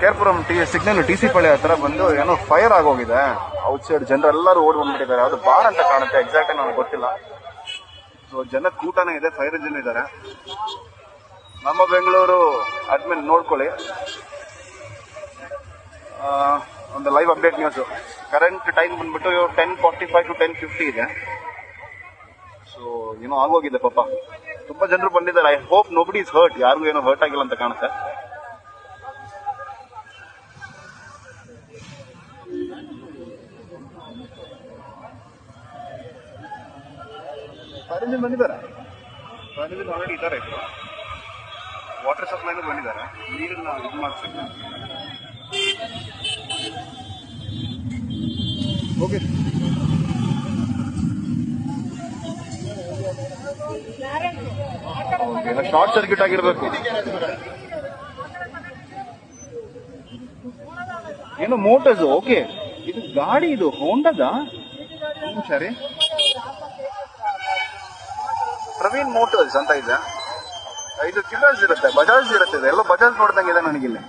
Kerpuram signal TC. ಪಾಳ್ಯ ಹತ್ರ ಬಂದು ಏನೋ ಫೈರ್ ಆಗೋಗಿದೆ. ಔಟ್ ಸೈಡ್ ಜನರೆಲ್ಲರೂ ಓಡಿ ಬಂದ್ಬಿಟ್ಟಿದ್ದಾರೆ. ಅದು ಬಾರ್ ಅಂತ ಕಾಣುತ್ತೆ, ಎಕ್ಸಾಕ್ಟ್ ಆಗಿ ನನಗೆ ಗೊತ್ತಿಲ್ಲ. ಸೊ ಜನ ಕೂಟನೇ ಇದೆ, ಫೈರ್ ಇಂಜಿನ್ ಇದ್ದಾರೆ. ನಮ್ಮ ಬೆಂಗಳೂರು ಅಡ್ಮಿನ್ ನೋಡ್ಕೊಳ್ಳಿ, ಒಂದು live update news. Current time ಬಂದ್ಬಿಟ್ಟು 10:45 to 10:50 ಇದೆ. ಸೊ ಏನೋ ಆಗೋಗಿದೆ ಪಾಪ, ತುಂಬಾ ಜನರು ಬಂದಿದ್ದಾರೆ. I hope nobody is hurt, ಯಾರಿಗೂ ಏನೋ ಹರ್ಟ್ ಆಗಿಲ್ಲ ಅಂತ ಕಾಣುತ್ತೆ. ಫೈರ್ ಇಂಜಿನ್ ಬಂದಿದ್ದಾರೆ, ಫೈರ್ ಇಂಜಿನ್ ಆಲ್ರೆಡಿ ಇದ್ದಾರೆ. ವಾಟರ್ ಸಪ್ಲೈನು ಬಂದಿದ್ದಾರೆ, ನೀರನ್ನ ಇದು ಮಾಡಿಸ್ಬೇಕು. ಓಕೆ, ಶಾರ್ಟ್ ಸರ್ಕ್ಯೂಟ್ ಆಗಿರ್ಬೇಕು. ಏನು ಮೋಟರ್ಸ್? ಓಕೆ, ಇದು ಗಾಡಿ, ಇದು ಹೋಂಡದ. ಸರಿ, ಪ್ರವೀಣ್ ಮೋಟರ್ಸ್ ಅಂತ ಇದೆ. ಇದು ಕಿಲರ್ಸ್ ಇರುತ್ತೆ, ಬಜಾಜ್ ಇರುತ್ತೆ. ಇದೆಲ್ಲ ಬಜಾಜ್ ನೋಡ್ದಂಗಿದೆ ನನಗಿಲ್ಲಿ.